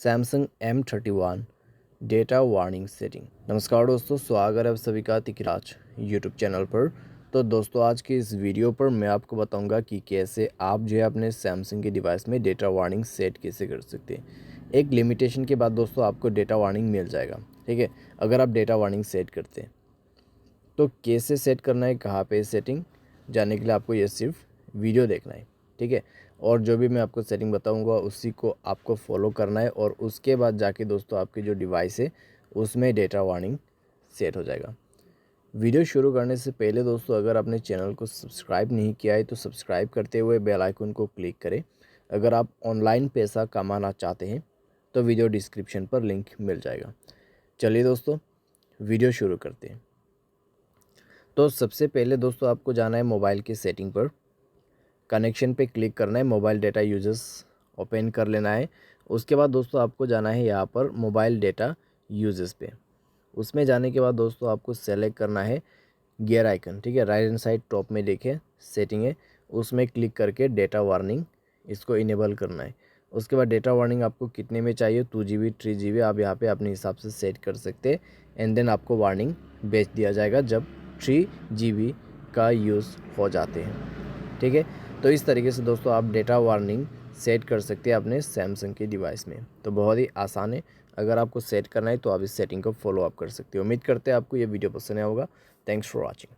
Samsung M31 data warning setting. नमस्कार दोस्तों, स्वागत है आप सभी का तिकराज यूट्यूब चैनल पर। तो दोस्तों, आज की इस वीडियो पर मैं आपको बताऊंगा कि कैसे आप जो है अपने सैमसंग के डिवाइस में डेटा वार्निंग सेट कैसे कर सकते हैं। एक लिमिटेशन के बाद दोस्तों आपको डेटा वार्निंग मिल जाएगा, ठीक है। अगर आप डेटा वार्निंग सेट करते हैं तो कैसे सेट करना है, कहाँ पे सेटिंग, जानने के लिए आपको ये सिर्फ वीडियो देखना है, ठीक है। और जो भी मैं आपको सेटिंग बताऊंगा उसी को आपको फॉलो करना है और उसके बाद जाके दोस्तों आपकी जो डिवाइस है उसमें डेटा वार्निंग सेट हो जाएगा। वीडियो शुरू करने से पहले दोस्तों, अगर आपने चैनल को सब्सक्राइब नहीं किया है तो सब्सक्राइब करते हुए बेल आइकन को क्लिक करें। अगर आप ऑनलाइन पैसा कमाना चाहते हैं तो वीडियो डिस्क्रिप्शन पर लिंक मिल जाएगा। चलिए दोस्तों, वीडियो शुरू करते हैं। तो सबसे पहले दोस्तों आपको जाना है मोबाइल की सेटिंग पर, कनेक्शन पे क्लिक करना है, मोबाइल डेटा यूजर्स ओपन कर लेना है। उसके बाद दोस्तों आपको जाना है यहाँ पर मोबाइल डेटा यूजर्स पे। उसमें जाने के बाद दोस्तों आपको सेलेक्ट करना है गियर आइकन, ठीक है। राइट हैंड साइड टॉप में देखें सेटिंग है, उसमें क्लिक करके डेटा वार्निंग इसको इनेबल करना है। उसके बाद डेटा वार्निंग आपको कितने में चाहिए, 2 GB 3 GB आप यहाँ पे अपने हिसाब से सेट कर सकते हैं। एंड देन आपको वार्निंग भेज दिया जाएगा जब 3 GB का यूज़ हो जाते हैं, ठीक है। तो इस तरीके से दोस्तों आप डेटा वार्निंग सेट कर सकते हैं अपने सैमसंग के डिवाइस में। तो बहुत ही आसान है, अगर आपको सेट करना है तो आप इस सेटिंग को फॉलो अप कर सकते हो। उम्मीद करते हैं आपको ये वीडियो पसंद आया होगा। Thanks for watching.